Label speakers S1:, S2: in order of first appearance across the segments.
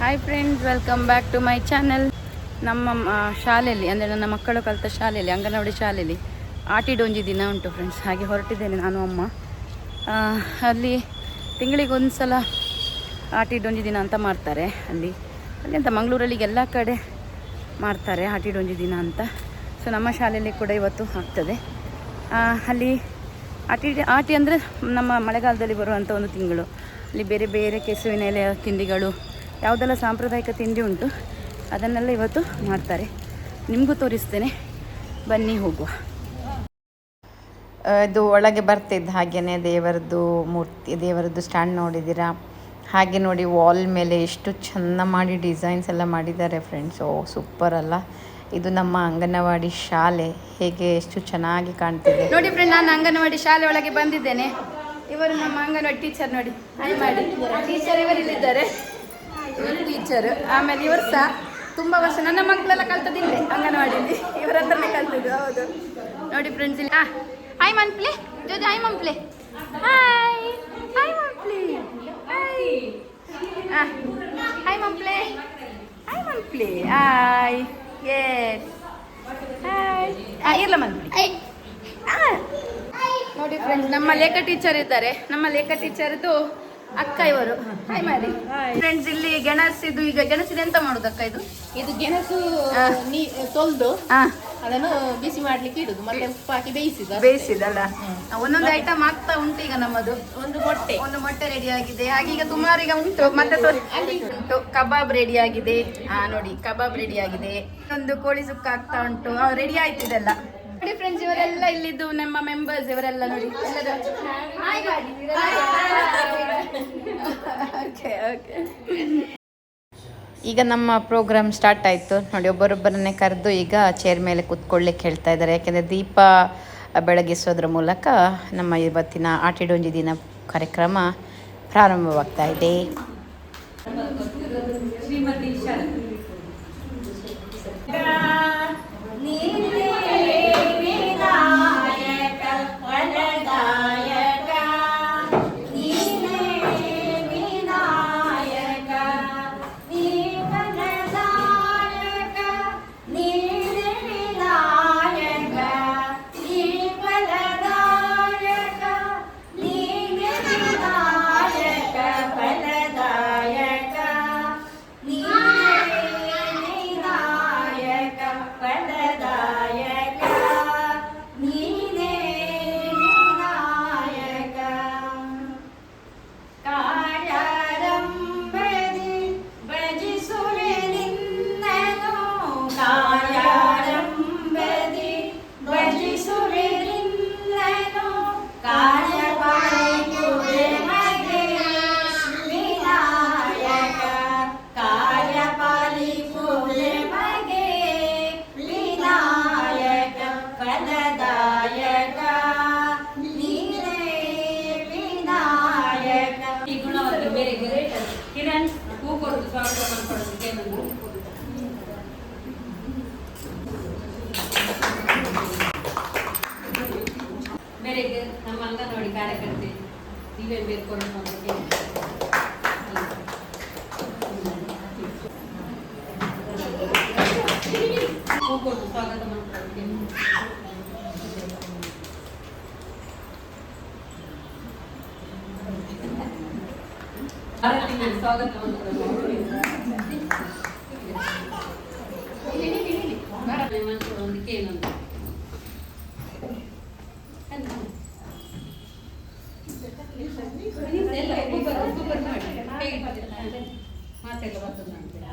S1: Hi friends, welcome back to my channel. ನಮ್ಮ ಶಾಲೆಯಲ್ಲಿ ಅಂದರೆ ನನ್ನ ಮಕ್ಕಳು ಕಲಿತ ಶಾಲೆಯಲ್ಲಿ, ಅಂಗನವಾಡಿ ಶಾಲೆಯಲ್ಲಿ ಆಟಿಡೊಂಜಿ ದಿನ ಉಂಟು ಫ್ರೆಂಡ್ಸ್. ಹಾಗೆ ಹೊರಟಿದ್ದೇನೆ ನಾನು ಅಮ್ಮ. ಅಲ್ಲಿ ತಿಂಗಳಿಗೊಂದು ಸಲ ಆಟಿಡೊಂಜಿ ದಿನ ಅಂತ ಮಾಡ್ತಾರೆ. ಅಲ್ಲಿ ಅಂತ ಮಂಗಳೂರಲ್ಲಿ ಎಲ್ಲ ಕಡೆ ಮಾಡ್ತಾರೆ ಆಟಿಡೊಂಜಿ ದಿನ ಅಂತ. ಸೊ ನಮ್ಮ ಶಾಲೆಯಲ್ಲಿ ಕೂಡ ಇವತ್ತು ಆಗ್ತದೆ. ಅಲ್ಲಿ ಆಟಿ ಅಂದರೆ ನಮ್ಮ ಮಳೆಗಾಲದಲ್ಲಿ ಬರುವಂಥ ಒಂದು ತಿಂಗಳು. ಅಲ್ಲಿ ಬೇರೆ ಬೇರೆ ಕೆಸುವಿನ ಎಲೆಯ ತಿಂಡಿಗಳು, ಯಾವುದೆಲ್ಲ ಸಾಂಪ್ರದಾಯಿಕ ತಿಂಡಿ ಉಂಟು ಅದನ್ನೆಲ್ಲ ಇವತ್ತು ಮಾಡ್ತಾರೆ. ನಿಮಗೂ ತೋರಿಸ್ತೇನೆ, ಬನ್ನಿ ಹೋಗುವ.
S2: ಇದು ಒಳಗೆ ಬರ್ತಿದ್ದ ಹಾಗೆಯೇ ದೇವರದ್ದು ಮೂರ್ತಿ, ದೇವರದ್ದು ಸ್ಟ್ಯಾಂಡ್ ನೋಡಿದ್ದೀರಾ? ಹಾಗೆ ನೋಡಿ, ವಾಲ್ ಮೇಲೆ ಎಷ್ಟು ಚೆಂದ ಮಾಡಿ ಡಿಸೈನ್ಸ್ ಎಲ್ಲ ಮಾಡಿದ್ದಾರೆ ಫ್ರೆಂಡ್ಸ್. ಸೂಪರ್ ಅಲ್ಲ? ಇದು ನಮ್ಮ ಅಂಗನವಾಡಿ ಶಾಲೆ, ಹೇಗೆ ಎಷ್ಟು ಚೆನ್ನಾಗಿ ಕಾಣ್ತಿದೆ
S1: ನೋಡಿ ಫ್ರೆಂಡ್. ನಾನು ಅಂಗನವಾಡಿ ಶಾಲೆ ಒಳಗೆ ಬಂದಿದ್ದೇನೆ. ಇವರು ನಮ್ಮ ಅಂಗನವಾಡಿ ಟೀಚರ್ ನೋಡಿ, ಹಾಯ್ ಮಾಡಿ. ಟೀಚರ್ ಇವರಿಲ್ಲಿದ್ದಾರೆ, ಇವರು ಟೀಚರ್. ಆಮೇಲೆ ಇವರು ಸಹ ತುಂಬ ವರ್ಷ ನನ್ನ ಮಕ್ಕಳೆಲ್ಲ ಕಲ್ತದಿಲ್ಲ ಅಂಗನವಾಡಿಯಲ್ಲಿ, ಇವರ ಹತ್ರನೇ ಕಲ್ತಿದ್ದು. ಹೌದು ನೋಡಿ ಫ್ರೆಂಡ್ಸ್. ಇಲ್ಲಿ ಹಾಯ್ ಮಂಪ್ಲೆ, ಜೋಜು ಹಾಯ್ ಮಂಪ್ಲೆ, ಹಾಯ್ ಹಾಯ್ ಮಂಪ್ಲೆ, ಹಾಯ್ ಹಾಯ್ ಮಂಪ್ಲೆ, ಹಾಯ್ ಮಂಪ್ಲೆ, ಹಾಯ್ ಎಸ್ ಹಾಯ್. ಇರ್ಲ ಮಂಪ್ಲೆ. ನೋಡಿ ಫ್ರೆಂಡ್ಸ್, ನಮ್ಮ ಲೇಖ ಟೀಚರ್ ಇದ್ದಾರೆ. ನಮ್ಮ ಲೇಖ ಟೀಚರ್ದು ಅಕ್ಕ ಇವರು. ಹಾಯ್ ಮಾಡಿ ಫ್ರೆಂಡ್ಸ್. ಇಲ್ಲಿ ಗೆಣಸಿದು, ಈಗ ಗೆಣಸಿದ ಎಂತ ಮಾಡುದು ಅಕ್ಕ?
S3: ಇದು ಗೆಣಸು ತೊಳೆದು ಅದನ್ನು ಬಿಸಿ ಮಾಡ್ಲಿಕ್ಕೆ ಇಡುದು, ಮತ್ತೆ ಉಪ್ಪು ಹಾಕಿ
S1: ಬೇಯಿಸಿದಲ್ಲ. ಒಂದೊಂದು ಐಟಮ್ ಆಗ್ತಾ ಉಂಟು ಈಗ. ನಮ್ಮದು ಒಂದು ಮೊಟ್ಟೆ ರೆಡಿ ಆಗಿದೆ. ಹಾಗೆ ಈಗ ಸುಮಾರು ಈಗ ಉಂಟು. ಮತ್ತೆ ಉಂಟು ಕಬಾಬ್ ರೆಡಿ ಆಗಿದೆ. ನೋಡಿ, ಕಬಾಬ್ ರೆಡಿ ಆಗಿದೆ. ಒಂದು ಕೋಳಿ ಸುಕ್ಕ ಆಗ್ತಾ ಉಂಟು. ರೆಡಿ ಆಯ್ತು ಇದೆಲ್ಲ. ನೋಡಿ ಫ್ರೆಂಡ್ಸ್, ಇವರೆಲ್ಲ ಇಲ್ಲಿದ್ದು ನಮ್ಮ ಮೆಂಬರ್ಸ್. ಇವರೆಲ್ಲ ನೋಡಿ
S2: ಈಗ ನಮ್ಮ ಪ್ರೋಗ್ರಾಮ್ ಸ್ಟಾರ್ಟ್ ಆಯಿತು ನೋಡಿ. ಒಬ್ಬರೊಬ್ಬರನ್ನೇ ಕರೆದು ಈಗ ಚೇರ್ ಮೇಲೆ ಕೂತ್ಕೊಳ್ಳಿಕ್ಕೆ ಹೇಳ್ತಾ ಇದ್ದಾರೆ. ಯಾಕೆಂದರೆ ದೀಪ ಬೆಳಗಿಸೋದ್ರ ಮೂಲಕ ನಮ್ಮ ಇವತ್ತಿನ ಆಟಿಡೊಂಜಿ ದಿನ ಕಾರ್ಯಕ್ರಮ ಪ್ರಾರಂಭವಾಗ್ತಾ ಇದೆ.
S3: ನಮ್ಮ ಅಂಗನವಾಡಿ ಕಾರ್ಯಕರ್ತೆ ನೀವೇ ಬೇರ್ಕೊಂಡು ಸ್ವಾಗತ ಮಾಡ್ಕೊಳ್ತೇನೆ. ಸ್ವಾಗತ ಒಂದಕ್ಕೆ ಏನೊಂದು ಮಾತೆಲ್ಲ ಬರ್ತದೆ ಮಾಡ್ತೀರಾ?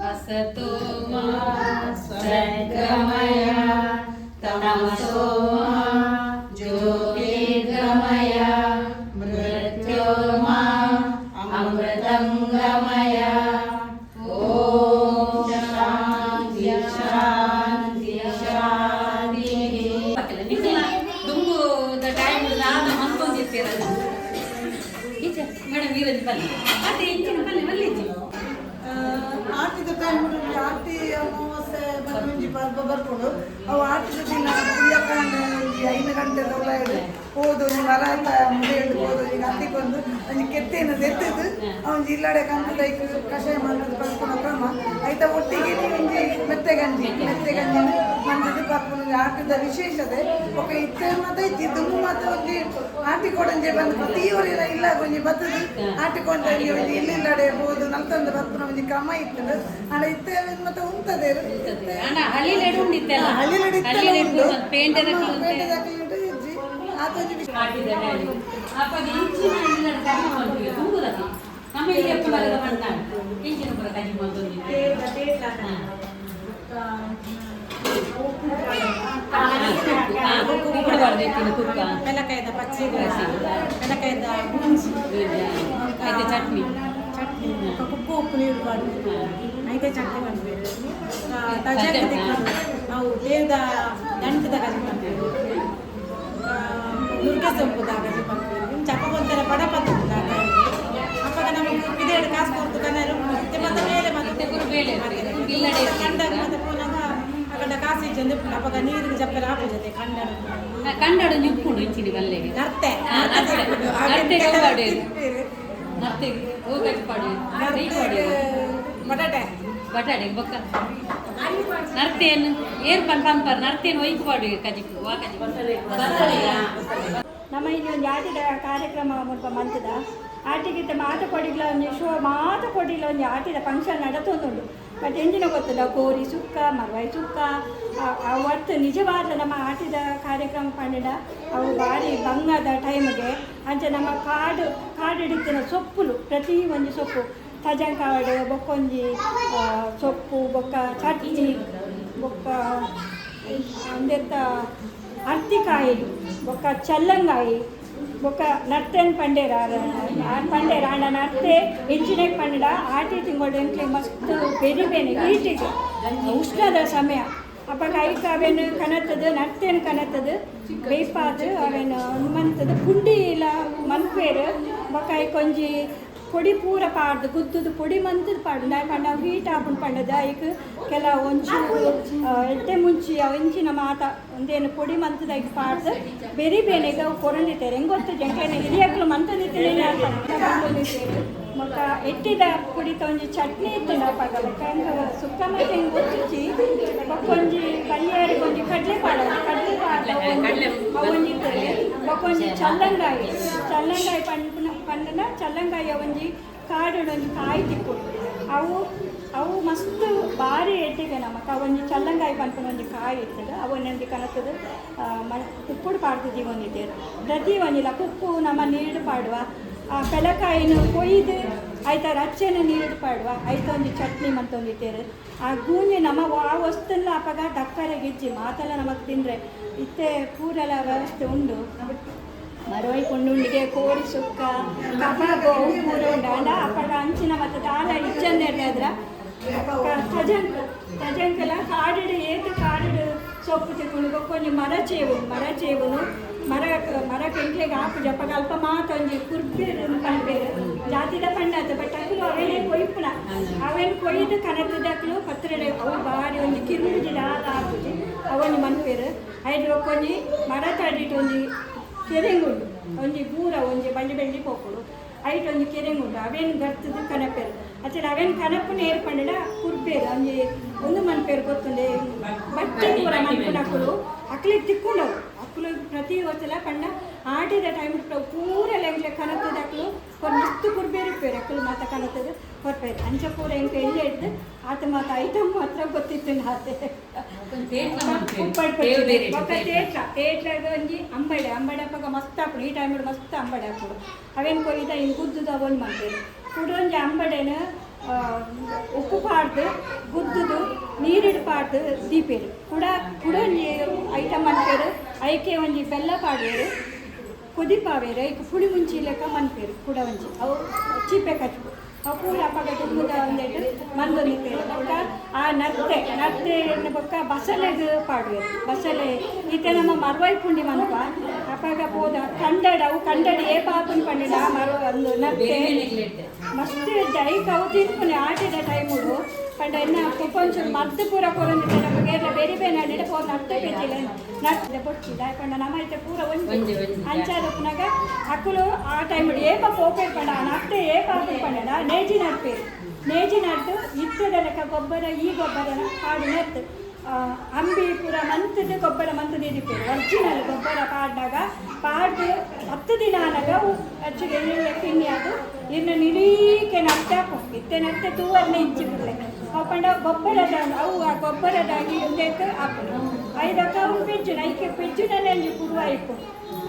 S3: ಅಸತೋ ಮಾ ಸದ್ಗಮಯ ತಮಸೋ ಮಾ ಜ್ಯೋತಿರ್ಗಮಯ ಮೃತ್ಯೋರ್ಮಾ ಅಮೃತಂಗಮಯ. ಓಂ ಶಾಂತಿ ಶಾಂತಿ ಶಾಂತಿ. ದುಂಬುದ ಟೈಮ್ ನಾನು ಅನ್ಕೊಂಡಿರ್ತೀರಲ್ಲ ಮೇಡಮ್, ವೀರಜ್ ಬನ್ನಿ. ಮತ್ತೆ ಹೆಚ್ಚಿನ ಬನ್ನಿ ಮಲ್ಲಿಜಿ
S4: ಆರ್ತಿದ ಟೈಮ್ ಆರ್ತಿ ಅಮಾವಾಸ್ಯೆ ಒಂಜಿ ಪರ್ಬ ಬರ್ಕೊಂಡು ಅವು ಆಟಿದ ದಿನ ಪುಯ್ಯಕಾಂಡ ಒಂಜಿ 5 ಗಂಟೆ ತೊಲಾಯ್ಡು ಹೋದು ಒಂಜಿ ವರಾತ ಮುಡಿಯಲ್ಡು ಹೋದು ಈಗ ಹತ್ತಿಕೊಂಡು ಒಂಜಿ ಕೆತ್ತೇನು ಎತ್ತದು ಅವನ್ ಇಲ್ಲಡೆ ಕಂತದೈಕ್ ಕಷಾಯ ಮಾಡೋದು ಬರ್ಕೊಂಡು ಕ್ರಮ ಐತ ಒಟ್ಟಿಗೆ ಒಂಜಿ ಮೆತ್ತೆಗಂಜಿ ಮಂದದ್ದು ಬರ್ಕೊಂಡು ಆಟದ ವಿಶೇಷತೆ ಒಕ್ಕ ಇತ್ತೆ ಮತ್ತೆ ಇತ್ತಿ ದುಮ್ಮು ಮತ್ತೆ ಒಂಜಿ ಆಟಿಕೊಡಂಜೆ ಬಂದು ಪ್ರತಿಯೊರಿಲ್ಲ ಇಲ್ಲ ಒಂಜಿ ಬತ್ತದು ಆಟಿಕೊಂಡಂಗೆ ಒಂಜಿ ಇಲ್ಲಿಲ್ಲಡೆ ಹೋದು ನಲ್ತಂದು ಬರ್ಕೊಂಡು ಒಂಜಿ ಕ್ರಮ ಇತ್ತದು ಆಡ ಇತ್ತೆ ಮತ್ತೆ ಉಂಟದೆ
S5: ಬೆಲಕಾಯದ ಪಚ್ಚೆ ಬೆಲಕಾಯದ ಗುಂಜಿ ಚಟ್ನಿ ಉಪ್ಪು ನೀರು ಮಾಡುದು ಐದೇ ಚಟ್ನಿ ಮಾಡ್ಬೇಕು ತಜಾಕ ನಾವು ದೇವದ ದಂಟದ ಗಜಿ ಮಾಡ್ಬೇಕು ನುಗ್ಗೆ ಸೊಪ್ಪುದ ಗಜಿ ಮಾಡ್ಬೇಕು ಚಪ್ಪಗೊಂತರ ಬಡ ಪತ್ತದ ಅಪ್ಪಾಗ ನಮಗೆ ಇದೇಡು ಕಾಸು ಕೊಡ್ತು ಕನ್ನರು ಮತ್ತೆ ಮೇಲೆ ಮತ್ತೆ ಬೇಳೆ ಇಲ್ಲಡೆ ಕಂಡಾಗ ಮತ್ತೆ ಪುನಃ ಅಗಡ ಕಾಸು ಇಚ್ಚಂದು ಅಪ್ಪಾಗ ನೀರಿಗೆ ಚಪ್ಪೆಲ್ಲ ಹಾಕುತ್ತದೆ
S1: ಕನ್ನಡ ನಿಪ್ಪುಂಡು ಇಂಚಿನ ಬಲ್ಲೆಗೆ
S5: ನರ್ತೆ
S1: ಬಟಾಟೆ ಬೊಕ್ಕ ನರ್ತೇನು ಏರ್ಪನ್ ಪಂಪರ್ ನರ್ತೇನು ಒಯ್ಕು ಪಾಡು ಕಜಿಪು ವಾ ಕಜಿಪು
S6: ನಮ್ಮ ಇಲ್ಲಿ ಒಂದು ಆಟದ ಕಾರ್ಯಕ್ರಮ ಮುಲ್ಪ ಮಂತದ ಆಟಿಗಿಂತ ಮಾತ ಕೊಡಿಲ್ಲ ಒಂದು ಶೋ ಮಾತ ಕೊಡಿಲ್ಲ ಒಂದು ಆಟದ ಫಂಕ್ಷನ್ ನಡತೊಂದುಂಡು ಬಟ್ ಎಂಜಿನ ಗೊತ್ತಲ್ಲ ಕೋರಿ ಸುಕ್ಕ ಮರವಾಯಿ ಸುಕ್ಕ ಅವತ್ತು ನಿಜವಾದ ನಮ್ಮ ಆಟದ ಕಾರ್ಯಕ್ರಮ ಪಂಡಿಡ ಅವು ಭಾರಿ ಬಂಗದ ಟೈಮ್ಗೆ ಅಂಚೆ ನಮ್ಮ ಕಾಡಿಡಿತ್ತಿನ ಸೊಪ್ಪುಲು ಪ್ರತಿ ಒಂದು ಸೊಪ್ಪು ತಜಂಕಾಡು ಬೊಕ್ಕೊಂಜಿ ಸೊಪ್ಪು ಬೊಕ್ಕ ಚಟ್ನಿ ಬೊಕ್ಕ ಅಂದೆತ್ತ ಅರ್ತಿಕಾಯಿ ಬೊಕ್ಕ ಚಲ್ಲಂಗಾಯಿ ಬೊಕ್ಕ ನರ್ತೇನು ಪಂಡೇರ ಪಂಡೇರ ಅಂಡ ನರ್ತೆ ಹೆಚ್ಚಿನ ಪಂಡ ಆಟಿ ತಿಂಗಳು ಎಂಕ್ಲೆ ಮಸ್ತ್ ಬೆರಿಬೇನೆ ಹೀಟಿಗೆ ಉಷ್ಣದ ಸಮಯ ಅಪ್ಪಾಗ ಐಕ ಅವೇನು ಕನತ್ತದು ನರ್ತೇನು ಕನತ್ತದು ಬೇಪಾದು ಅವೇನು ಮಂತದು ಪುಂಡಿ ಇಲ್ಲ ಮನ್ಪೇರು ಬೊಕ್ಕ ಐಕೊಂಜಿ పొడి పూర పాడదు గుద్దుದು పొడి మంతది పాడు నా పంಡ హీಟ್ ಆಪುಂಡು ಪಂಡದ ಐಕ್ ಕೆಲ ಒಂಚೂರು ಎಡ್ಡೆ ಮುಂಚಿ ಒಂಚಿನ ಮಾತ ಒಂದೇನು పొడి ಮಂತದ ಐಕ್ ಪಾಡ್ದು ಬೆರಿ ಬೇನೆಗ ಅವು ಕೊರಂದಿತ್ತೇರು ಹೆಂಗೆ ಗೊತ್ತು ಜಂಕೇನೆ ಹಿರಿಯಕ್ಕಲು ಮಂತದಿತ್ತೇನೆ ಬಂದಿತ್ತೇರು ಮೊಕ್ಕ ಎಟ್ಟಿದ ಪುಡಿ ಒಂಜಿ ಚಟ್ನಿ ಇತ್ತು ನಾಪಾಗ ಬೊಕ್ಕ ಹೆಂಗೆ ಸುಕ್ಕ ಮತ್ತೆ ಹೆಂಗೆ ಗೊತ್ತಿಚ್ಚಿ ಬೊಕ್ಕೊಂಜಿ ಪಲ್ಯರಿಗೆ ಒಂಜಿ ಕಡಲೆ ಪಾಡ ಒಂಜಿ ಬೊಕ್ಕೊಂಜಿ ಚಲ್ಲಂಗಾಯಿ ಪಂಡನ ಚಲ್ಲಂಗಾಯಿಯ ಒಂಜಿ ಕಾಡು ಒಂಜಿ ಕಾಯಿ ತಿಕ್ಕೊಡು ಅವು ಮಸ್ತ್ ಭಾರಿ ಎಡ್ಡಿಗೆ ನಮಕ ಒಂಜಿ ಚಲ್ಲಂಗಾಯಿ ಪಂಪನ ಒಂಜಿ ಕಾಯಿ ಇರ್ತದೆ ಅವನ್ನೊಂದು ಕನಸದು ಕುಕ್ಕುಡು ಪಾಡ್ತಿದ್ದೀವಿ ಒಂದಿದ್ದೇರು ಪ್ರತಿ ಒಂದಿಲ್ಲ ಕುಕ್ಕು ನಮ್ಮ ನೀರು ಪಾಡುವ ಬೆಲಕಾಯಿನ ಕೊಯ್ದು ಆಯ್ತ ರಚ್ಚೆನ ನೀರು ಪಾಡುವ ಆಯ್ತ ಒಂದು ಚಟ್ನಿ ಮಂತೊಂದಿದ್ದೇರು ಆ ಗೂಂಜಿ ನಮ್ಮ ಆ ವಸ್ತುಲ್ಲ ಅಪ್ಪಾಗ ದಕ್ಕರೆ ಗಿಜ್ಜಿ ಮಾತೆಲ್ಲ ನಮಗೆ ತಿಂದರೆ ಇತ್ತೆ ಪೂರೆಲ್ಲ ವ್ಯವಸ್ಥೆ ಉಂಡು ಮರವೈ ಕೊಂಡುಂಡಿಗೆ ಕೋರಿ ಸುಕ್ಕ ಕಬಾಬು ಅವು ಪೂರ ಉಂಡು ಅಂಡ ಅಪ್ಪಾಗ ಅಂಚಿನ ಮತ್ತು ದಾಲ ಇಚ್ಚಂದೇದ್ರ ತಜಂಕಲ ಕಾಡಿಡು ಏತು ಕಾಡಿಡು ಸೊಪ್ಪು ತಿಕ್ಕೊಂಡು ಕೊಂಚ ಮರ ಚೇವುನು ಮರ ಕೆಂಟ್ಲೆಗೆ ಹಾಕು ಜಪ್ಪಗ ಅಲ್ಪ ಮಾತೊಂಜಿ ಕುರ್ಬೇರು ಪಂಪೇರು ಜಾತಿದ ಪಂಡಾತ ಬಟ್ ಅಕ್ಕಲು ಅವೇನೇ ಕೊಯ್ಪುನ ಅವೇನು ಕೊಯ್ದು ಕನತದಕ್ಕಲು ಪತ್ರಡೆ ಅವು ಭಾರಿ ಒಂದು ಕಿರುಜಿದ ಹಾಕುಜಿ ಅವೊಂದು ಮನ್ಪೇರು ಐದು ಕೊಂಜಿ ಮರ ತಡಿಟ್ಟು ಒಂಜಿ ಕೆರೆಂಗುಂಡು ಒಂಜಿ ಬೂರ ಒಂಜಿ ಬೆಳ್ಳಿ ಪೋಕುಡು ಐಟ್ ಒಂಜಿ ಕೆರೆಂಗುಂಡು ಅವೇನು ಗರ್ತದ ಕನಪೇರು ಅಚ್ಚಲ ಅವೇನು ಕನಪುನ ಏರ್ಪಂಡ ಕುರ್ಬೇರು ಒಂಜಿ ಒಂದು ಮನ್ಪೇರು ಗೊತ್ತುಂಡೆ ಬಟ್ಟೆ ಪೂರ ಮನ್ಪುನಕ್ಕಳು ಅಕ್ಲಿಗೆ ತಿಕ್ಕೊಂಡವು ಅಕ್ಕಲು ಪ್ರತಿ ಹೊತ್ತಲ ಪಂಡ ಆಟಿದ ಟೈಮ್ ಪೂರ ಲೆಂಗ್ಲೆ ಕನತದ ಅಕ್ಕಲು ಮಸ್ತ್ ಕುರ್ಬೇರಿಪ್ಪೇರು ಅಕ್ಕಲು ಮಾತ ಕನತದ ಹೊರಪೇರು ಅಂಚ ಪೂರ ಹೆಂಗೆ ಎಣ್ಣೆ ಹಿಡ್ದು ಆತ ಮಾತ ಐಟಮ್ ಮಾತ್ರ ಗೊತ್ತಿತ್ತು ನಾತೆ ತೇಟ್ಲಾಗ ಒಂಜಿ ಅಂಬಡೆ ಅಪ್ಪಾಗ ಮಸ್ತ್ ಹಾಕೊಂಡು ಈ ಟೈಮ್ ಮಸ್ತ್ ಅಂಬಡೆ ಹಾಕೋಡು ಅವೇನು ಕೊಯ್ದ ಇನ್ನು ಗುದ್ದುದ ಅವನು ಮಾಡ್ತೇವೆ ಕುಡೊಂಜಿ ಅಂಬಡೆನ ಉಪ್ಪು ಪಾಡ್ದು ಗುದ್ದುದು ನೀರಿಡು ಪಾಡ್ದು ದೀಪೇರು ಕುಡೊಂಜಿ ಐಟಮ್ ಮನ್ಪೇರು ಐಕೆ ಒಂಜಿ ಬೆಲ್ಲ ಪಾಡೇರು ಕುದಿಪಾವೇರು ಐಕೆ ಪುಳಿ ಮುಂಚಿ ಲೆಕ್ಕ ಮನ್ಪೇರು ಕುಡ ಒಂಜಿ ಅವು ಚೀಪೆ ಕಚ್ಚು ಅವು ಪೂರ ಅಪ್ಪಾಗ ತುಮ್ಮದ ಒಂದೇಟು ಮಂದೊಂದಿತ್ತೇರು ಬೊಕ್ಕ ಆ ನರ್ತೆ ಬೊಕ್ಕ ಬಸಳೆಗೆ ಪಾಡುವೆರು ಬಸಳೆ ಈತ ನಮ್ಮ ಮರವಾಯಿ ಪುಂಡಿ ಮನ್ಪ ಅಪ್ಪಾಗ ಹೋದ ಕಂಡಡ ಏ ಪಾಪನ ಪಂಡಿನ ಮರ ಒಂದು ನರ್ತೆ ಮಸ್ತ್ ಐಕ ಅವು ತಿನ್ಪುನೆ ಆಟಿದ ಟೈಮುಡು ಪಂಡ ಎನ್ನ ಕೊಪ್ಪೊಂಚೂರು ಮದ್ದು ಪೂರ ಕೊರೊಂದಿದ್ದೆ ನಮಗೆ ಎಲ್ಲ ಬೇರೆ ಬೇರೆ ನಡೆ ಪೋದು ನಡ್ತೆ ಬೇಕಿಲ್ಲ ನಡ್ತಿದೆ ಪೊಚ್ಚಿದ ಪಂಡ ನಮ್ಮೈತೆ ಪೂರ ಒಂದು ಅಂಚಾದಪ್ಪನಾಗ ಅಕ್ಕಲು ಆ ಟೈಮ್ ಏಪ ಪೋಪೇರು ಪಂಡ ನಡ್ತೆ ಏಪ ಹಾಕಿ ಪಂಡ ನೇಜಿ ನಡ್ಪೇರು ನೇಜಿ ನಡ್ದು ಇತ್ತದ ಲೆಕ್ಕ ಗೊಬ್ಬರ ಈ ಗೊಬ್ಬರ ಹಾಡು ನೆತ್ತು ಅಂಬಿ ಪೂರ ಮಂತದ ಗೊಬ್ಬರ ಮಂತದ ಇದಿಪ್ಪೇರು ಒರಿಜಿನಲ್ ಗೊಬ್ಬರ ಪಾಡ್ದಾಗ ಪಾಡ್ದು 10 ದಿನ ಆನಾಗ ಅಚ್ಚಿಗೆ ಕಿಣ್ಣಿ ಅದು ಇನ್ನು ನಿರೀಕೆ ನಡ್ತಾಕು ಇತ್ತೆ ನಡ್ತೆ ತೂವರ್ನೆ ಇಚ್ಚಿ ಬಿಡ್ಲೆ ಅವು ಪಂಡ ಗೊಬ್ಬರದ ಅವು ಆ ಗೊಬ್ಬರದಾಗಿ ಒಂದೇಕ ಹಾಕೋದು 5 ಅವು ಪೆಜ್ಜು ಐಕೆ ಪೆಜ್ಜುನಲ್ಲೇ ಅಂಜಿ ಪೂರ್ವ ಇಪ್ಪು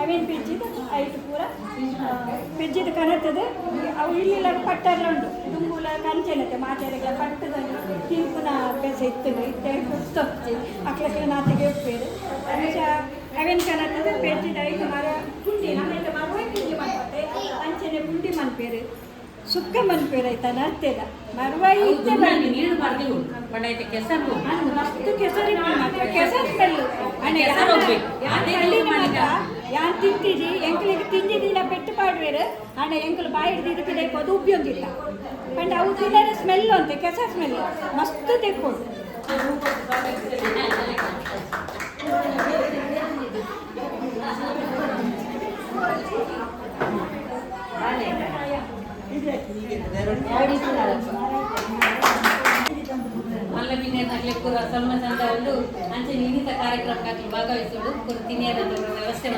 S6: ಅವೇನು ಪೆಜ್ಜಿದು 5 ಪೂರ ಪೆಜ್ಜಿದು ಕನತದು ಅವು ಇಲ್ಲಿಲ್ಲ ಪಟ್ಟಲ್ಲ ಉಂಟು ದುಂಬುಲ ಕಂಚೆನತ್ತೆ ಮಾತೆರೆಗೆ ಪಟ್ಟದಲ್ಲಿ ತಿಂಪುನ ಅಭ್ಯಾಸ ಇತ್ತು ಇತ್ತೆ ಪುಸ್ತಕ ಅಕ್ಲಕ್ಕೆ ನಾತಿಗೆ ಉಪ್ಪೇರು ಅಂಚ ಅವೇನು ಕನತದು ಪೆಜ್ಜಿದ 5 ಮರ ಪುಂಡಿ ನಮ್ಮೆಲ್ಲ ಮರುವ ಪುಂಡಿ ಮಾಡ್ಕೊತ್ತೆ ಅಂಚನೆ ಪುಂಡಿ ಮನ್ಪೇರು ಸುಕ್ಕ ಮನ್ಪೇರು ಆಯ್ತಾ ನರ್ತೇದ ಮರುವ ಇತ್ತೆ
S5: ನೀರು ಬರ್ದಿ ಪಂಡಾಯ್ತು ಕೆಸರು
S6: ಮಸ್ತ್ ಕೆಸರಿ ಕೆಸರು ಸ್ಮೆಲ್ಲು ಯಾನ್ ತಿಂತಿಜಿ ಎಂಕ್ಲಿಗೆ ತಿಂದಿದ್ದಿಲ್ಲ ಪೆಟ್ಟು ಪಾಡ್ವೇರು ಅಣ್ಣ ಎಂಕಲು ಬಾಯಿ ಹಿಡಿದು ತಿನ್ನಕ್ಕೆ ಅದು ಉಬ್ಬಿ ಒಂದಿಲ್ಲ ಪಂಡ ಅವು ತಿನ್ನೋದು ಸ್ಮೆಲ್ ಅಂತೆ ಕೆಸರು ಸ್ಮೆಲ್ ಮಸ್ತ್ ತೆಕ್ಕೊಂಡು
S5: ಮಲ್ಲಬಿನ್ನೆ ಪೂರ ಸಣ್ಣ ಚಂದ ಒಂದು ಅಂಚೆ ನಿಗದಿತ ಕಾರ್ಯಕ್ರಮಕ್ಕೆ ಭಾಗವಹಿಸುವುದು ಪೂರ ತಿನ್ನಿಯದ ವ್ಯವಸ್ಥೆ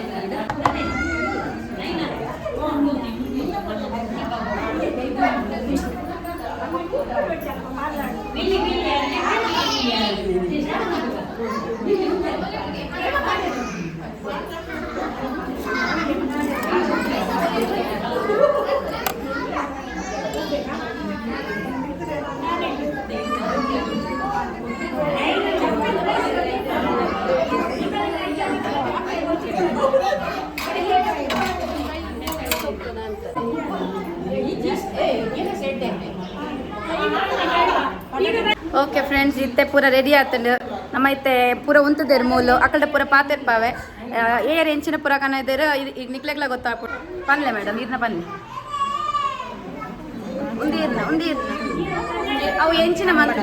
S1: ಓಕೆ ಫ್ರೆಂಡ್ಸ್ ಇತ್ತೆ ಪೂರ ರೆಡಿ ಆತಂಡು ನಮ್ಮ ಇತ್ತೆ ಪೂರ ಉಂತದೇರು ಮೂಲು ಅಕ್ಕಲ್ಡ ಪೂರ ಪಾತೆರ್ಪಾವೆ ಏರ್ ಎಂಚಿನ ಪೂರ ಕನ ಇದ್ದೇರು ಈಗ ನಿಕ್ಲೆಗ್ಲ ಗೊತ್ತಾಗ್ಬಿಟ್ಟು ಪನ್ಲೆ ಮೇಡಮ್ ಇರ್ನ ಬನ್ನಿ ಉಂದಿ ಇರ್ನ ಅವು ಎಂಚಿನ ಮಾತ್ರ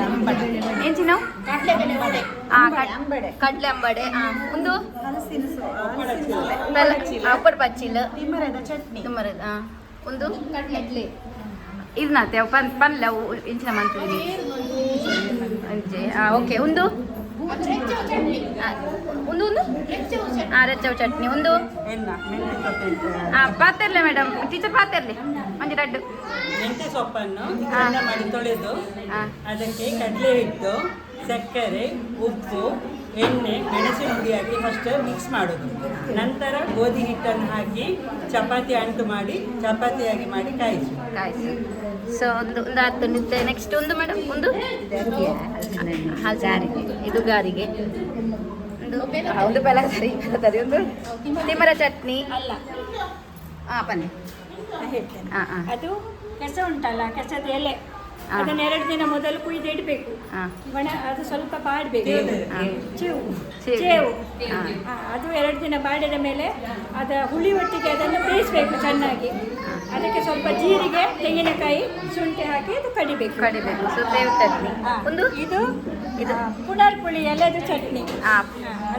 S1: ಎಂಚಿನ ಕಡ್ಲೆ ಅಂಬಡೆ ಒಂದು ಅಪ್ಪಡ್ ಪಚ್ಚಿಲ್ ತುಮ್ಮರದ ಒಂದು ಇರ್ನಾತೆ ಅವು ಪನ್ಲೆ ಅವು ಎಂಚಿನ ಮಂತ್ರಿ ಅಂಚೆ ಓಕೆ ಒಂದು ಒಂದು ರೆಚ್ಚವು ಚಟ್ನಿ ಒಂದು ಪಾತೆರ್ಲೆ ಮೇಡಮ್ ಟೀಚರ್ ಪಾತೆರ್ಲಿ ಮಂಜು ರಡ್ಡು
S7: ಮೆಂತ್ಯ ಸೊಪ್ಪನ್ನು ಸಣ್ಣ ಮಾಡಿ ತೊಳೆದು ಅದಕ್ಕೆ ಕಡಲೆ ಹಿಟ್ಟು ಸಕ್ಕರೆ ಉಪ್ಪು ಎಣ್ಣೆ ಮೆಣಸಿನ ಪುಡಿ ಹಾಕಿ ಫಸ್ಟ್ ಮಿಕ್ಸ್ ಮಾಡೋದು ನಂತರ ಗೋಧಿ ಹಿಟ್ಟನ್ನು ಹಾಕಿ ಚಪಾತಿ ಅಂಟು ಮಾಡಿ ಚಪಾತಿಯಾಗಿ ಮಾಡಿ ಕಾಯಿಸು
S1: ಸೊ ಒಂದು ಆಯ್ತು ನಿಂತೆ ನೆಕ್ಸ್ಟ್ ಒಂದು ಮೇಡಮ್ ಒಂದು ಇದು ಗಾರಿಗೆ ಒಂದು ಬೆಳಗಾರಿ ಬರ್ತದೆ ಒಂದು ತಿಮ್ಮರ ಚಟ್ನಿ ಅಲ್ಲ ಬನ್ನಿ
S6: ಅದು ಕೆಸ ಉಂಟಲ್ಲ ಕೆಸದ ಎಲೆ ಅದನ್ನ 2 ದಿನ ಮೊದಲು ಕುಯ್ದು ಇಡಬೇಕು ಅದು ಸ್ವಲ್ಪ ಬಾಡಬೇಕು ಚೇವು ಅದು 2 ದಿನ ಬಾಡಿದ ಮೇಲೆ ಅದ ಹುಳಿ ಒಟ್ಟಿಗೆ ಅದನ್ನು ಬೇಯಿಸಬೇಕು ಚೆನ್ನಾಗಿ ಅದಕ್ಕೆ ಸ್ವಲ್ಪ ಜೀರಿಗೆ ತೆಂಗಿನಕಾಯಿ ಶುಂಠಿ ಹಾಕಿ ಅದು ಕಡಿಬೇಕು
S1: ಸೊ ಬೇವು ಚಟ್ನಿ ಒಂದು
S6: ಇದು ಪುನರ್ ಪುಳಿ ಎಲೆದು ಚಟ್ನಿ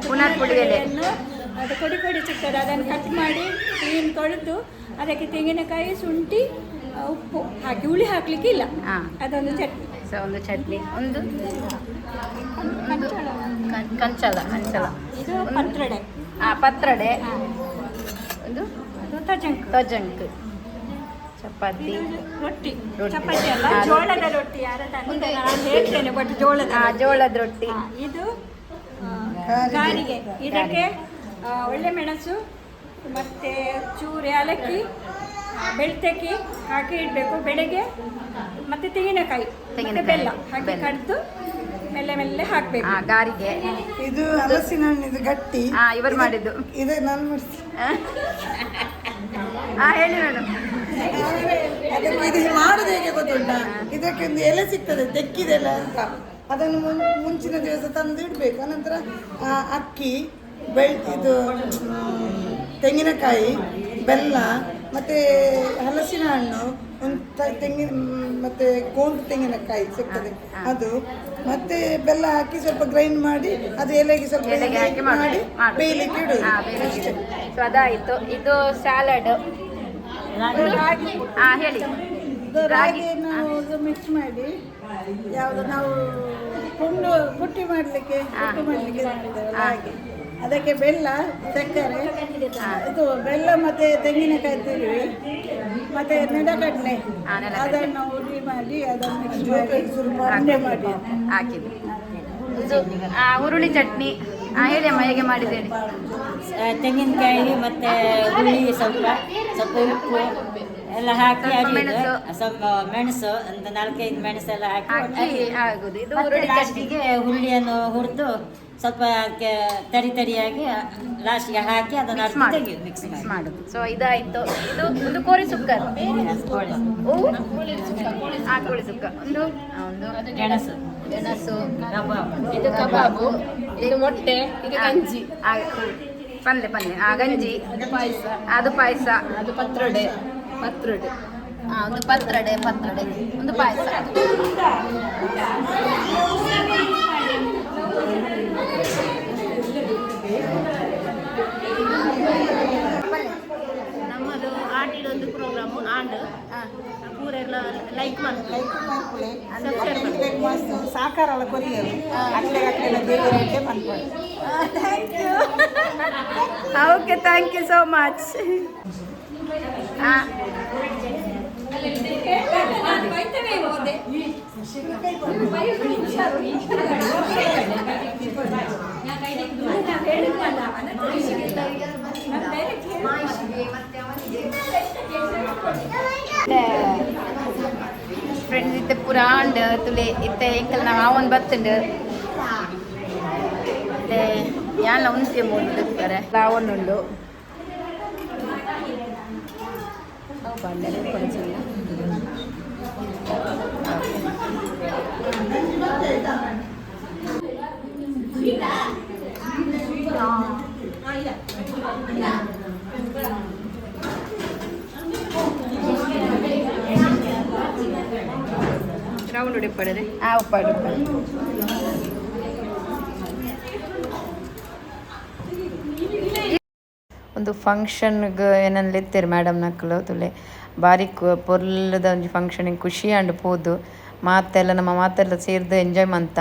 S1: ಪುನರ್ ಪುಳಿ ಎಲೆಯನ್ನು
S6: ಅದು ಕೊಡಿ ಸಿಗ್ತದೆ ಅದನ್ನು ಕಟ್ ಮಾಡಿ ಕ್ಲೀನ್ ತೊಳೆದು ಅದಕ್ಕೆ ತೆಂಗಿನಕಾಯಿ ಶುಂಠಿ ಉಪ್ಪು ಹಾಕಿ ಹುಳಿ ಹಾಕ್ಲಿಕ್ಕೆ ಇಲ್ಲ ಅದೊಂದು ಚಟ್ನಿ
S1: ಸೊ ಒಂದು ಚಟ್ನಿ ಒಂದು ಕಂಚಲ
S6: ಇದು ಪತ್ರೊಡೆ
S1: ಪತ್ರೊಡೆ ಒಂದು ತಜಂಕ್ ಚಪಾತಿ
S6: ರೊಟ್ಟಿ ಚಪಾತಿ ಅಲ್ಲ ಜೋಳದ ರೊಟ್ಟಿ ನಾನು ಹೇಳ್ತೇನೆ ಬಟ್
S1: ಜೋಳದ ರೊಟ್ಟಿ
S6: ಇದು ಗಾರಿಗೆ ಇದಕ್ಕೆ ಒಳ್ಳೆ ಮೆಣಸು ಮತ್ತೆ ಚೂರು ಏಲಕ್ಕಿ ಬೆಳ್ತಕ್ಕಿ ಹಾಕಿ ಇಡಬೇಕು ಬೆಳಗ್ಗೆ ಮತ್ತೆ ತೆಂಗಿನಕಾಯಿ ಬೆಲ್ಲ ಹಾಕಿ ಕಡ್ದು ಮೆಲ್ಲೆ ಹಾಕ್ಬೇಕು
S1: ಗಾರಿಗೆ
S4: ಇದು ಹಲಸಿನ ಹಣ್ಣಿದು ಗಟ್ಟಿ
S1: ಇವರು ಮಾಡಿದ್ದು
S4: ಇದು ನಾನು ಮಾಡಿಸಿ
S1: ಹೇಳಿ ಮೇಡಮ್
S4: ಅದಕ್ಕೆ ಇದು ಮಾಡುದು ಹೇಗೆ ಗೊತ್ತುಂಟಾ ಇದಕ್ಕೆ ಒಂದು ಎಲೆ ಸಿಗ್ತದೆ ತೆಕ್ಕಿದೆಲ್ಲ ಅಂತ ಅದನ್ನು ಮುಂಚಿನ ದಿವಸ ತಂದು ಇಡಬೇಕು ಅನಂತರ ಅಕ್ಕಿ ಇದು ತೆಂಗಿನಕಾಯಿ ಬೆಲ್ಲ ಮತ್ತು ಹಲಸಿನ ಹಣ್ಣು ಒಂದು ತೆಂಗಿನ ಮತ್ತೆ ಗೋಂದು ತೆಂಗಿನಕಾಯಿ ಸಿಗ್ತದೆ ಅದು, ಮತ್ತೆ ಬೆಲ್ಲ ಹಾಕಿ ಸ್ವಲ್ಪ ಗ್ರೈಂಡ್ ಮಾಡಿ ಅದು ಎಲೆಗೆ ಸ್ವಲ್ಪ
S1: ಹಾಕಿ
S4: ಮಾಡಿ ಬೇಯಲಿಕ್ಕೆ ಇಡುದು ಅಷ್ಟೇ.
S1: ಸೊ ಅದಾಯಿತು. ಇದು ಸ್ಯಾಲಡ್. ಹಾಂ ಹೇಳಿ.
S4: ರಾಗಿಯನ್ನು ಮಿಕ್ಸ್ ಮಾಡಿ ಯಾವುದು ನಾವು ಪುಟ್ಟಿ ಮಾಡಲಿಕ್ಕೆ ಮಾಡಿದ್ದೇವಲ್ಲ ಹಾಗೆ ಅದಕ್ಕೆ ಬೆಲ್ಲ, ಸಕ್ಕರೆ, ಇದು ಬೆಲ್ಲ ಮತ್ತೆ ತೆಂಗಿನಕಾಯಿ ತುರಿ ಮತ್ತೆ ನೆಲಗಡಲೆ ಅದನ್ನು ಹುಡಿ ಮಾಡಿ ಅದನ್ನು ಮಿಕ್ಸ್ ಮಾಡಿ ಸ್ವಲ್ಪ ಉಂಡೆ ಮಾಡಿ
S1: ಹಾಕಿದ್ವಿ. ಇದು ಹುರುಳಿ ಚಟ್ನಿ. ಹೇಳಿ ಅಮ್ಮ, ಹೇಗೆ ಮಾಡಿದ್ದೇನೆ?
S8: ತೆಂಗಿನಕಾಯಿ ಮತ್ತೆ ಹುಳಿ ಸ್ವಲ್ಪ ಉಪ್ಪು ಎಲ್ಲ ಹಾಕಿ
S1: ಮೆಣಸು.
S8: ಸ್ವಲ್ಪ ಮೆಣಸು ಒಂದು 4-5 ಮೆಣಸೆಲ್ಲ ಹಾಕಿ
S1: ಆಗುದು. ಇದು
S8: ಮತ್ತೆ
S1: ಹುರುಳಿ
S8: ಲಾಸ್ಟಿಗೆ ಹುರುಳಿಯನ್ನು ಹುರಿದು ಸ್ವಲ್ಪ ತರಿಯಾಗಿ ಲಾಸ್ಟಿಗೆ ಹಾಕಿ ಅದನ್ನು ಮಿಕ್ಸ್
S1: ಮಾಡುದು. ಸೊ ಇದಾಯ್ತು. ಇದು ಕೋರಿ ಸುಕ್ಕ, ಕೋಳಿ ಸುಕ್ಕ. ಒಂದು
S8: ಗೆಣಸು,
S3: ಇದು ಕಬಾಬು, ಇದು ಮೊಟ್ಟೆ, ಇದು ಗಂಜಿ,
S1: ಪಲ್ಯ ಗಂಜಿ, ಅದು ಪಾಯಸ,
S3: ಅದು ಪತ್ರೊಡೆ,
S1: ಒಂದು ಪತ್ರೊಡೆ, ಒಂದು ಪಾಯಸ.
S3: ನಮ್ಮದು ಆಟಿದೊಂದು ಪ್ರೋಗ್ರಾಮು ಆಂಡ್ ಪೂರೆಲ್ಲ ಲೈಕ್ ಮಾಡ್ತಾರೆ.
S4: ಸಾಕಾರಲ್ಲ ಕೊರಿಯರು ಅಟ್ಲೆ ದೇವರಿಗೆ ಮಾಡ್ಕೊಳ್ಳಿ.
S1: Okay, thank you so much. Friends ಇತ್ತೆ ಪುರಾಂಡ್ ತುಲೆ ಇತ್ತೆ ಎಂಕಲ್ ನಾವು ಅವನ್ ಬತ್ತುಂಡು ಮತ್ತೆ ಯಾನ ಉಂಟೆ ಮೂರು ಇರ್ತಾರೆ ಅವನುಂಡು ರೌಂಡ್ ಉಡಿಪಡದೆ ಉಪ್ಪಾಡು
S2: ಒಂದು ಫಂಕ್ಷನ್ಗೆ ಏನನ್ನ ಎತ್ತೀರಿ ಮೇಡಮ್ ನಕ್ಕಲು ತುಲೆ ಬಾರಿ ಪೊರ್ಲದ ಒಂಜಿ ಫಂಕ್ಷನಿಗೆ ಖುಷಿ ಅಂಡ್ ಪೋದು ಮಾತೆಲ್ಲ ನಮ್ಮ ಮಾತೆಲ್ಲ ಸೇರಿದು ಎಂಜಾಯ್ ಮಂತ.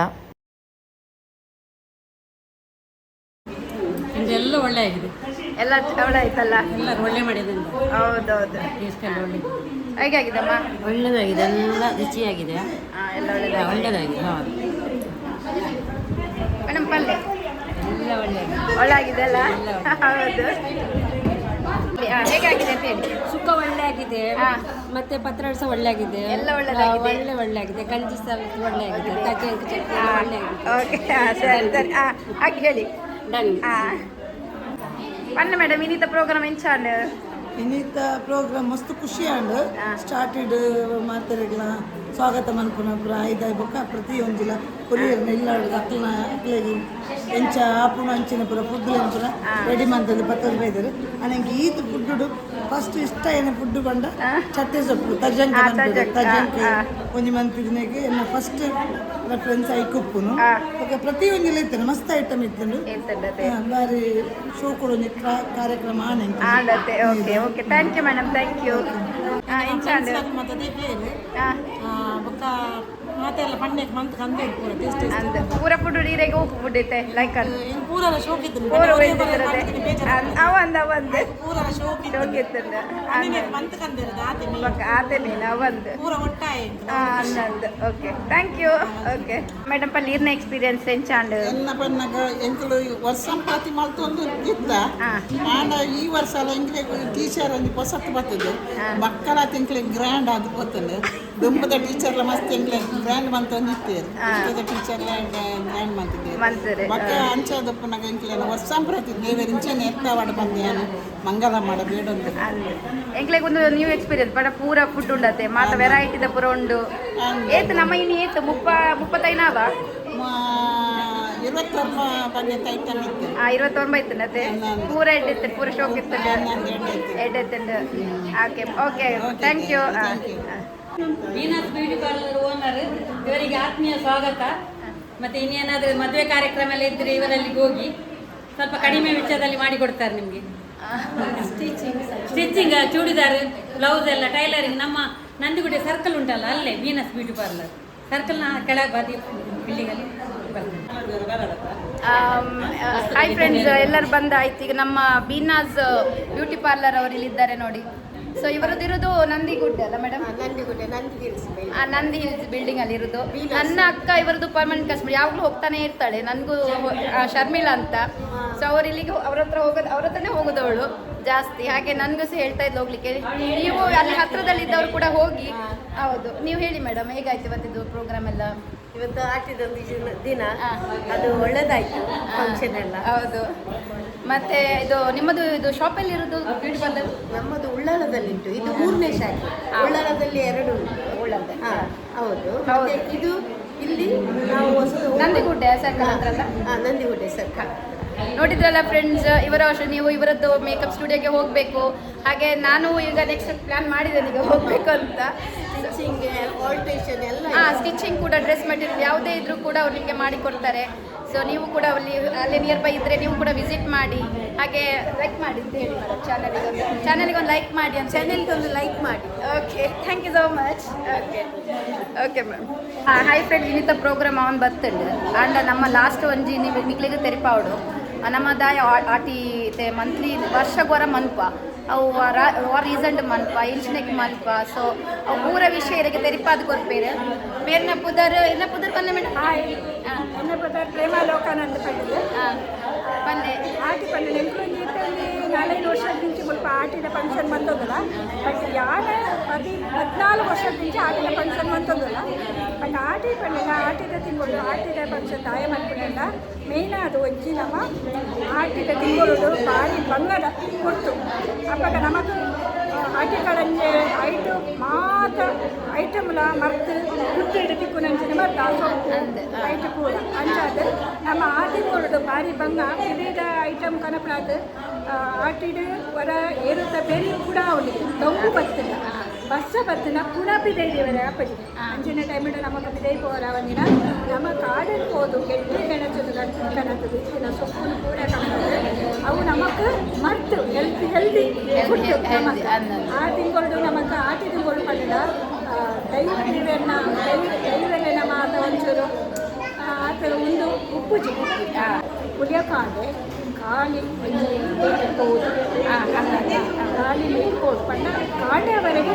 S7: ಎಲ್ಲ ಒಳ್ಳೆ ಆಗಿದೆ,
S1: ಎಲ್ಲ ಒಳ್ಳೆ ಆಯ್ತಲ್ಲ,
S7: ಎಲ್ಲರೂ ಒಳ್ಳೆ ಮಾಡಿದ್ರಿಂದ
S1: ಹೌದೌದು.
S7: ಒಳ್ಳೆ
S1: ಹೇಗಾಗಿದಮ್ಮ?
S8: ಒಳ್ಳೆದಾಗಿದೆ, ಎಲ್ಲ ರುಚಿಯಾಗಿದೆ,
S1: ಎಲ್ಲ ಒಳ್ಳೆದಾಗಿದೆ.
S8: ಒಳ್ಳೆದಾಗಿದೆ. ಹೌದು,
S1: ಮೇಡಮ್ ಪಲ್ಯ
S8: ಎಲ್ಲ ಒಳ್ಳೆಯಾಗಿದೆ.
S1: ಒಳ್ಳೆ ಅಲ್ಲ? ಹೌದು. ಹೇಗಾಗಿದೆ ಅಂತ ಹೇಳಿ.
S9: ಸುಕ್ಕ ಒಳ್ಳೆ ಆಗಿದೆ, ಮತ್ತೆ ಪತ್ರೊಡೆ ಸಹ ಒಳ್ಳೆ ಆಗಿದೆ,
S1: ಎಲ್ಲ ಒಳ್ಳೆದಾಗಿದೆ.
S9: ಒಳ್ಳೆ ಆಗಿದೆ, ಗಂಜಿ ಸಹ ಒಳ್ಳೆ ಆಗಿದೆ, ತರಕಾರಿ ಚಟ್ನಿ ಒಳ್ಳೆ ಆಗಿದೆ.
S1: ಓಕೆ, ಸರಿ ಸರಿ ಹಾಗೆ ಹೇಳಿ.
S9: ಡನ್.
S1: ಪನ್ನ ಮೇಡಮ್ ಇನ್ನಿತ ಪ್ರೋಗ್ರಾಮ್ ಎಂಚಾಂಡ್
S4: ಇನ್ನಿತ ಪ್ರೋಗ್ರಾಮ್ ಮಸ್ತ್ ಖುಷಿ ಅಂಡ್ ಸ್ಟಾರ್ಟೆಡ್ ಮಾತೆರೆಗ್ಲ ಸ್ವಾಗತ ಮನ್ಪುನ ಪೂರ ಐದಾಯ್ ಬೊಕ್ಕ ಪ್ರತಿಯೊಂಜಿಲ ಕೊರಿಯರ್ನ ಇಲ್ಲ ಅಕ್ಲನ ಅಕ್ಲೆಗೆ ಎಂಚ ಆಪುಣ ಅಂಚಿನ ಪೂರ ಫುಡ್ ಪೂರ ರೆಡಿ ಮಾಡ್ತದೆ ಪತ್ತದ ಬೈದರು ನನಗೆ ಈತ್ ಫುಡ್ಡು ಫಸ್ಟ್ ಇಷ್ಟ ಏನ ಫುಡ್ ಬಂಡ ಚಟ್ಟೆ ಸೊಪ್ಪು ತಜಂಕೆ ಒಂಜಿ ಮಂತಿದ್ನೆಗೆ ಎನ್ನ ಫಸ್ಟ್ ರೆಫರೆನ್ಸ್ ಐಕುಪ್ಪುನು ಓಕೆ ಪ್ರತಿಯೊಂದಿಲ್ಲ ಇತ್ತೇನೆ ಮಸ್ತ್ ಐಟಮ್ ಇತ್ತಂಡು ಬಾರಿ ಶೋ ಕೊಡೊಂದು ಕಾರ್ಯಕ್ರಮ
S1: ಆಡತ್ತೆ. Okay okay, thank you madam, thank you.
S5: ಮಾತೆಲ್ಲ ಪಂಡೆಗೆ ಮಂತ್ ಕಂದೆ
S1: ಪೂರ ಫುಡ್ ನೀರಿಗೆ ಹೋಗಿ ಫುಡ್ ಐತೆ ಲೈಕ್
S5: ಪೂರ ಶೋಕಿತ್ತು
S1: ಅವಂದ ಅವಂದು
S5: ಪೂರ
S1: ಶೋಕಿತ್ತಂದ
S5: ಮಂತ್ ಕಂದಿರೋದು
S1: ಆತೆ ಮೀನು ಅವಂದು
S5: ಪೂರ ಒಟ್ಟಾಯಿ
S1: ಅನ್ನಂದು. Okay, thank you. Okay madam ಪಲ್ಲಿ ನೀರಿನ ಎಕ್ಸ್ಪೀರಿಯನ್ಸ್ ಎಂಚಾಂಡ್
S10: ಎನ್ನ ಪನ್ನಗ ಎಂಕಲು ವರ್ಷ ಪ್ರತಿ ಮಲ್ತೊಂದು ಇತ್ತ ಆಂಡ ಈ ವರ್ಷ ಎಲ್ಲ ಎಂಕ್ಲೆಗ್ ಟೀಚರ್ ಒಂದು ಹೊಸತ್ತು ಬರ್ತದೆ ಮಕ್ಕಳ ಎಂಕ್ಲೆಗ್ ಗ್ರ್ಯಾಂಡ್ ಅದು ಬರ್ತದೆ ದುಂಬದ ಟೀಚರ್ಲ ಮಸ್ತ್ ಎಂಕ್ಲೆಗ್ ಗ್ರ್ಯಾಂಡ್ ಮಂತೊಂದು ಇತ್ತೇರು ಟೀಚರ್ಲ ಗ್ರ್ಯಾಂಡ್ ಮಂತಿದ್ದೇವೆ ಮಕ್ಕ ಅಂಚದಪ್ಪನಾಗ ಎಂಕ್ಲೆನ ವರ್ಷ ಪ್ರತಿ ದೇವರಿಂಚನೆ ಎತ್ತಾವಾಡ ಬಂದೇನು ಮಂಗಲ ಮಾಡ ಬೇಡೊಂದು
S1: ಎಂಕ್ಲೆಗ್ ಒಂದು ನ್ಯೂ ಎಕ್ಸ್ಪೀರಿಯನ್ಸ್ ಬಡ ಪೂರ ಫುಡ್ ಉಂಡತೆ ಮಾತ ವೆರೈಟಿದ ಪೂರ ಉಂಡು ಏತ್ ನಮ್ಮ ಇನ್ನು ಏತ್ 35
S10: ಐಟಮ್ ಇತ್ತು
S1: 29 ಪೂರ ಎಡ್ಡಿತ್ತು ಪೂರ ಶೋಕ್ ಇತ್ತು ಎಡ್ಡೆತ್ತಂಡು. Okay okay, thank you.
S9: Venus beauty parlour owner ಇವರಿಗೆ ಆತ್ಮೀಯ ಸ್ವಾಗತ. ಮತ್ತೆ ಇನ್ನೇನಾದ್ರೂ ಮದುವೆ ಕಾರ್ಯಕ್ರಮ ಎಲ್ಲ ಇದ್ರೆ ಇವರಲ್ಲಿಗೆ ಹೋಗಿ ಸ್ವಲ್ಪ ಕಡಿಮೆ ವೆಚ್ಚದಲ್ಲಿ ಮಾಡಿಕೊಡ್ತಾರೆ ನಿಮಗೆ. ಸ್ಟಿಚಿಂಗ್, ಚೂಡಿದಾರ್, ಬ್ಲೌಸ್ ಎಲ್ಲ ಟೈಲರಿಂಗ್. ನಮ್ಮ ನಂದಿಗುಡಿ ಸರ್ಕಲ್ ಉಂಟಲ್ಲ, ಅಲ್ಲೇ ವೀನಸ್ ಬ್ಯೂಟಿ ಪಾರ್ಲರ್ ಸರ್ಕಲ್ನ ಕೆಳಗೆ ಬದಿ ಬಿಲ್ಡಿಂಗಲ್ಲಿ
S1: ಹಾಯ್ ಫ್ರೆಂಡ್ಸ್, ಎಲ್ಲರೂ ಬಂದಾಯ್ತು. ಈಗ ನಮ್ಮ ಬೀನಾಸ್ ಬ್ಯೂಟಿ ಪಾರ್ಲರ್ ಅವರು ಇಲ್ಲಿದ್ದಾರೆ ನೋಡಿ. ಸೊ ಇವರದ್ದು ಇರೋದು ನಂದಿಗುಡ್ಡೆ ಅಲ್ಲ ಮೇಡಮ್? ನಂದಿ ಹಿಲ್ಸ್ ಬಿಲ್ಡಿಂಗ್ ಅಲ್ಲಿ ಇರೋದು. ನನ್ನ ಅಕ್ಕ ಇವರದ್ದು ಪರ್ಮನೆಂಟ್ ಕಸ್ಟಮರ್, ಯಾವಾಗಲೂ ಹೋಗ್ತಾನೆ ಇರ್ತಾಳೆ. ನನಗೂ ಶರ್ಮಿಳಾ ಅಂತ. ಸೊ ಅವ್ರು ಇಲ್ಲಿಗೆ ಅವ್ರ ಹತ್ರನೇ ಹೋಗೋದವಳು ಜಾಸ್ತಿ. ಹಾಗೆ ನನಗೂ ಸಹ ಹೇಳ್ತಾ ಇದ್ದು ಹೋಗ್ಲಿಕ್ಕೆ. ನೀವು ಅಲ್ಲಿ ಹತ್ರದಲ್ಲಿದ್ದವರು ಕೂಡ ಹೋಗಿ. ಹೌದು, ನೀವು ಹೇಳಿ ಮೇಡಮ್, ಹೇಗಾಯ್ತು ಇವತ್ತಿದ್ದು ಪ್ರೋಗ್ರಾಮ್ ಎಲ್ಲ?
S3: ಇವತ್ತು ಆಟಿದೊಂದು ದಿನ ಅದು ಒಳ್ಳೇದಾಯ್ತು, ಫಂಕ್ಷನ್ ಎಲ್ಲ.
S1: ಹೌದು. ಮತ್ತೆ ಇದು ನಿಮ್ಮದು ಇದು ಶಾಪ್ ಎಲ್ಲಿ ಇರೋದು ಬ್ಯೂಟಿ ಪಾರ್ಲರ್?
S3: ನಮ್ಮದು ಉಳ್ಳಾಲದಲ್ಲಿತ್ತು. ಇದು 3ನೇ ಶಾಖೆ. ಉಳ್ಳಾಲದಲ್ಲಿ 2 ಉಳ್ಳಾಲದಲ್ಲಿ. ಹೌದು. ಮತ್ತೆ ಇದು ಇಲ್ಲಿ ನಾವು
S1: ನಂದಿಗುಡ್ಡೆ ಸರ್ಕಲ್ ಹತ್ರ ಅಲ್ಲ?
S3: ನಂದಿಗುಡ್ಡೆ ಸರ್ಕಲ್.
S1: ನೋಡಿದ್ರಲ್ಲ ಫ್ರೆಂಡ್ಸ್, ಇವರ ವರ್ಷ ನೀವು ಇವರದ್ದು ಮೇಕಪ್ ಸ್ಟುಡಿಯೋಗೆ ಹೋಗಬೇಕು. ಹಾಗೆ ನಾನು ಈಗ ನೆಕ್ಸ್ಟ್ ಪ್ಲ್ಯಾನ್ ಮಾಡಿದ್ದೇನೆ ಈಗ ಹೋಗಬೇಕು ಅಂತ.
S3: ಸ್ಟಿಚಿಂಗ್, ಆಲ್ಟ್ರೇಷನ್ ಎಲ್ಲ.
S1: ಸ್ಟಿಚಿಂಗ್ ಕೂಡ, ಡ್ರೆಸ್ ಮೆಟೀರಿಯಲ್ ಯಾವುದೇ ಇದ್ರೂ ಕೂಡ ಅವ್ರು ನಿಮಗೆ ಮಾಡಿಕೊಡ್ತಾರೆ. ಸೊ ನೀವು ಕೂಡ ಅಲ್ಲಿ ನಿಯರ್ ಬೈ ಇದ್ದರೆ ನೀವು ಕೂಡ ವಿಸಿಟ್ ಮಾಡಿ. ಹಾಗೆ ಲೈಕ್ ಮಾಡಿ ಅಂತ ಹೇಳಿ ಮೇಡಮ್, ಚಾನಲಿಗೆ ಒಂದು ಲೈಕ್ ಮಾಡಿ ಅಂತ.
S3: ಚಾನೆಲ್ಗೆ ಒಂದು ಲೈಕ್ ಮಾಡಿ.
S1: Okay, thank you so much. Okay madam. Hi friends, ಇನ್ನಿತ ಪ್ರೋಗ್ರಾಮ್ ಅವನ್ ಬರ್ತಂಡು ಆಂಡ ನಮ್ಮ ಲಾಸ್ಟ್ ಒಂಜಿ ನಿಕ್ಲಿಗೆ ತೆರಿಪಾವಡು ನಮ್ಮದಾಯ ಆಟಿ ಮಂತ್ಲಿ ವರ್ಷಗೋರ ಮನ್ಪ ಅವು ರೀಸೆಂಟ್ ಮನ್ಪ ಇಂಚಿನಕ್ಕೆ ಮನ್ಪ. ಸೊ ಅವು ಪೂರ ವಿಷಯ ಇದಕ್ಕೆ ತೆರಿಪಾದ ಕೊಡ್ಬೇರೆ ಬೇರೆ ಪುದರ್ ಇಲ್ಲ ಪುದರ್ ಬಂದ ಮೇಡಮ್.
S6: ಹಾಯ್, ನನ್ನ ಪುದರ್ ಪ್ರೇಮ ಲೋಕಾನಂದ ಪಂಡಿತ
S1: ಬಂದೆ
S6: ಆಟಿ ಪಂಡಿತ ಎಂಕ್ಲೊಂಜಿ 4 ವರ್ಷದ నుంచి ಮುಲ್ಪ ಆಟಿದ ಫಂಕ್ಷನ್ ಬಂದೋದಲ್ಲ. ಬಟ್ ಯಾರ 14 ವರ್ಷದ నుంచి ಆಟಿದ ಫಂಕ್ಷನ್ ಬಂದೋದಲ್ಲ. ಬಟ್ ಆಟಿ ಪಂಡಿತ ಆಟಿದ ತಿಂಗಳು ಆಟಿದ ಫಂಕ್ಷನ್ ದಾಯ ಮಾಡ್ಕೊಂಡ ಮೇಯ್ನ್ ಅದು ಒಂಜಿ ನಮ್ಮ ಆಟಿದ ತಿಂಗಳು ಭಾರಿ ಬಂಗಡ ಕೊಟ್ಟು ಅಪ್ಪಾಗ ನಮಗೂ ಆಟಿಗಳಂಜೆ ಐಟು ಮಾತ ಐಟಮ್ಲ ಮರ್ತು ಗುಡ್ಡು ಹಿಡಿದಿಕ್ಕು ನಂಚಿನ ಬರ್ತಾ ಸೊಪ್ಪು ಐಟು ಕೂಡ ಅಂಚಾದ ನಮ್ಮ ಆಟಿಗಳು ಭಾರಿ ಬಂಗ ವಿವಿಧ ಐಟಮ್ ಕನಪನಾದ ಆಟಿಡು ಹೊರ ಏರುತ್ತ ಬೇರೆ ಕೂಡ ಅವನಿಗೆ ದೊಂಬು ಬರ್ತಿಲ್ಲ ಬಸ್ಸ ಬರ್ತಿನ ಪುನಃ ಬಿದೈದೇವರ ಅಪ್ಪಜಿ ಅಂಚಿನ ಟೈಮಿಡು ನಮಗೆ ಬಿದೈ ಪೋರ ಒಂದಿನ ನಮ್ಮ ಕಾಡಲ್ಲಿ ಹೋದು ಗೆಡ್ಡೆ ಗೆಣಸದು ಕನತದು ಇತ್ತಿನ ಸೊಪ್ಪು ಕೂಡ ಕಮ್ಮದು ಅವು ನಮಗೆ ಮರ್ತು ಹೆಲ್ದಿ ಫುಡ್ ನಮಗೆ ಆ ತಿಂಗಳು ನಮಗೆ ಆಟಿ ತಿಂಗಳು ಪಡೆದ ದೈವನ ಮಾತ ಒಂಚೂರು ಆತ ಒಂದು ಉಪ್ಪುಜಿ ಪುಳಿಯಕಾಡೆ ಖಾಲಿ ಹೋದು ಖಾಲಿ ಹೋದು ಪಂಡ ಕಾಡೆವರೆಗೆ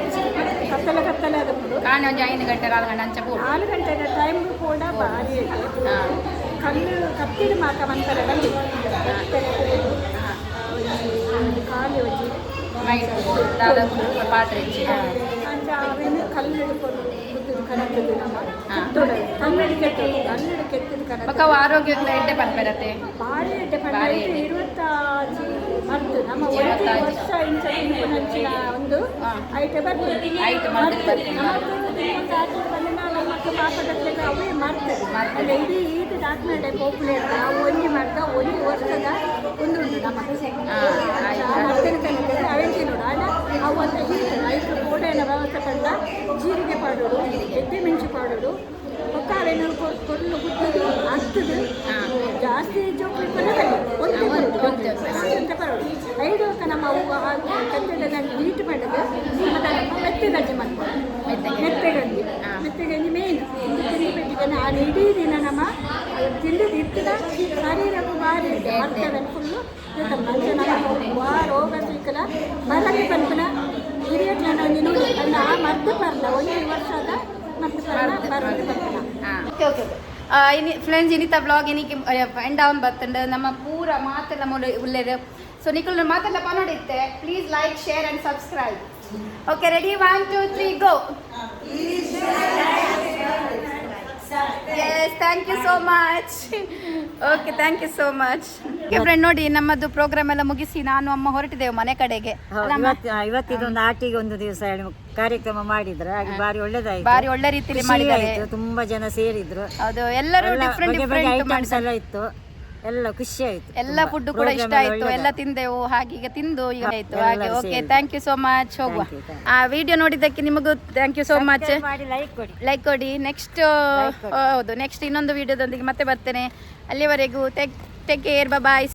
S6: ಕತ್ತಲೆ ಅದು
S1: ಕಾಣೆ ಒಂದು 5 ಗಂಟೆ 4 ಗಂಟೆ ಅಂಚ
S6: 4 ಗಂಟೆದ ಟೈಮ್ ಕೂಡ ಭಾರಿ ಇದೆ. ಕಲ್ಲು ಕತ್ತಿನ ಮಾತ ಮಂತರ ಬಂದು ಖಾಲಿ ಹೋಗಿ
S1: ಪಾತ್ರೆ
S6: ಅಂತ ಅವೇನು ಕಲ್ಲು ಹಿಡ್ಕೊಂಡು ಕುದ್ದು ಕನಕದ್ದು ನಮ್ಮ ಕನ್ನಡಿ ಕೆತ್ತದು ಕನಕ
S1: ಆರೋಗ್ಯ ಎಡ್ಡೆ ಬರ್ಬೇರತ್ತೆ
S6: ಭಾರಿ ಎಡ್ಡೆ ಪಂಡ 26 ಮರ್ದು ನಮ್ಮ 1 ವರ್ಷ ಇಂಚಿನ ಒಂದು ಐಟೆ ಬರ್ತದೆ. ಮತ್ತು ಪಾಪದಕ್ಕೆ ಅವೇ ಮಾಡ್ತದೆ. ಅಲ್ಲ ಇಡೀ ಈದು ದಾಖಲೆ ಪಾಪ್ಯುಲೇಟ್ ಒಂಜಿ ಮಾಡ್ದ 1 ವರ್ಷದ ಒಂದು ಉಂಟು ನಮಗೆ ಅವೆಂಚಿ ನೋಡು ಆಡ ಅವತ್ತು ಐದು ಕೋಡೆಯ ವ್ಯವಸ್ಥೆ ಕಂಡ ಜೀರಿಗೆ ಪಾಡೋದು, ಎಣ್ಣೆ ಮೆಣಸು ಪಾಡೋದು, ಒಕ್ಕಾರೇನು ಕೊಡಲು ಗುದ್ದದು ಹತ್ತದು ಜಾಸ್ತಿ ಜೋಕುಳಿ ಕೊಡೋದು ಅಂತ ಬರೋದು 5 ವರ್ಷ ನಮ್ಮ ಕತ್ತಲದ ನೀಟ್ ಮಾಡೋದು. ಮೆತ್ತಗಂಜಿ ಮಾಡ್ಬೋದು, ಮೆತ್ತಗಂಜಿ ಮೇಯ್ನ್ ತಿರುಗಿಬಿಟ್ಟಿದ್ದಾನೆ. ಆ ಇಡೀ ದಿನ ನಮ್ಮ ತಿಂದು ಇರ್ತದ ಶರೀರಕ್ಕೂ ಭಾರಿ ಮಾಡ್ತಾರೆ ಫುಲ್ಲು ರೋಗ ಸಿಕ್ಕಲ ಬರಲಿ ಪಂಪನ ಹಿರಿಯಟ್ಲ ನೋಡಿ ಅಲ್ಲ ಆ ಮದ್ದು ಬರಲ್ಲ 1 ವರ್ಷದ ಮದ್ದು ಬರಲಿ ಪಂಪನ.
S1: ಫ್ರೆಂಡ್ಸ್ ಇನ್ನಿತ ಬ್ಲಾಗ್ ಇನ್ನಿಗೆ ಎಂಡ್ ಆನ್ ಬರ್ತಂಡು ನಮ್ಮ ಪೂರ ಮಾತೆಲ್ಲ ಉಳ್ಳೇದು. ಸೊ ನಿಖಲ್ ಮಾತೆಲ್ಲ ಪನೋಡಿತ್ತೆ. Please like, share and subscribe. Okay, ready? 1 2 3 go. Yes, thank you so much. Okay, thank you so much. Friend ನೋಡಿ, ನಮ್ಮದು ಪ್ರೋಗ್ರಾಮ್ ಎಲ್ಲ ಮುಗಿಸಿ ನಾನು ಅಮ್ಮ ಹೊರಟಿದ್ದೇವೆ ಮನೆ ಕಡೆಗೆ.
S8: ಇವತ್ತಿದೊಂದು ಆಟಿಗೆ ಒಂದು ದಿವಸ ಕಾರ್ಯಕ್ರಮ ಮಾಡಿದ್ರು, ಹಾಗೆ ಬಾರಿ ಒಳ್ಳೆದಾಯ್ತು,
S1: ಬಾರಿ ಒಳ್ಳೆ ರೀತಿಯಲ್ಲಿ ಮಾಡಿದ್ದಾರೆ.
S8: ತುಂಬಾ ಜನ ಸೇರಿದ್ರು.
S1: ಹೌದು, ಎಲ್ಲರೂ ಡಿಫ್ರೆಂಟ್
S8: ಐಟಮ್ಸ್ ಎಲ್ಲ ಇತ್ತು. ಎಲ್ಲ ಖುಷಿ ಆಯ್ತು.
S1: ಎಲ್ಲ ಫುಡ್ ಕೂಡ ಇಷ್ಟ ಆಯ್ತು, ಎಲ್ಲ ತಿಂದೆವು. ಹಾಗೆ ಈಗ ತಿಂದು ಈಗ ಆಯ್ತು ಹಾಗೆ. Okay, thank you so much. ಹೋಗುವ. ಆ ವಿಡಿಯೋ ನೋಡಿದ್ದಕ್ಕೆ ನಿಮಗೂ thank you so much. Like ಕೊಡಿ. ನೆಕ್ಸ್ಟ್ ಹೌದು, ನೆಕ್ಸ್ಟ್ ಇನ್ನೊಂದು ವಿಡಿಯೋದೊಂದಿಗೆ ಮತ್ತೆ ಬರ್ತೇನೆ. ಅಲ್ಲಿವರೆಗೂ ಟೇಕ್ ಕೇರ್, ಬಾಯ್.